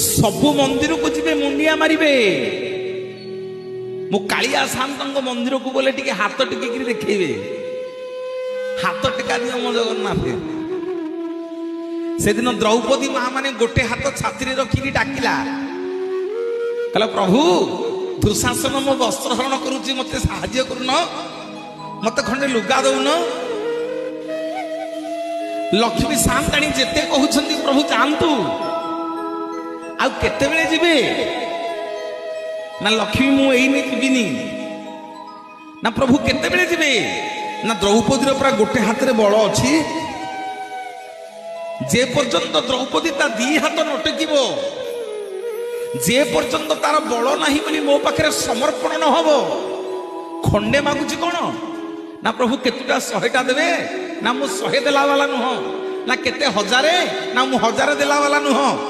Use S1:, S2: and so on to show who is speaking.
S1: सबु मंदिर को जी मुंडिया मारे मु कालिया शांत मंदिर को गले टिके हाथ टिके देखेबे हाथ टेका दियो मो जगन्नाथ। से दिन द्रौपदी माँ माने गोटे हाथ छाती रखिकी डाकिला कहला प्रभु दुशासन मो वस्त्र हरण करुची मते साहाय्य करुन मते खंडे लुगा दउन। लक्ष्मी शांताणी जेते कहउछंती प्रभु जानतु आ केते बेले जिबे ना लक्ष्मी मु एइने जिबिनी ना प्रभु केते बेले जिबे ना द्रौपदी पूरा गोटे हाथ रे बल अछि जे पर्यंत द्रौपदी ता दी हाथ नटकिबो जे पर्यंत तार बल नाही बोली मो पाखरे समर्पण न हबो खंडे मागुची कोन ना प्रभु केतुटा 100टा देबे ना मु 100 देला वाला नुह ना केते हजारे ना मु 1000 देला वाला नुह।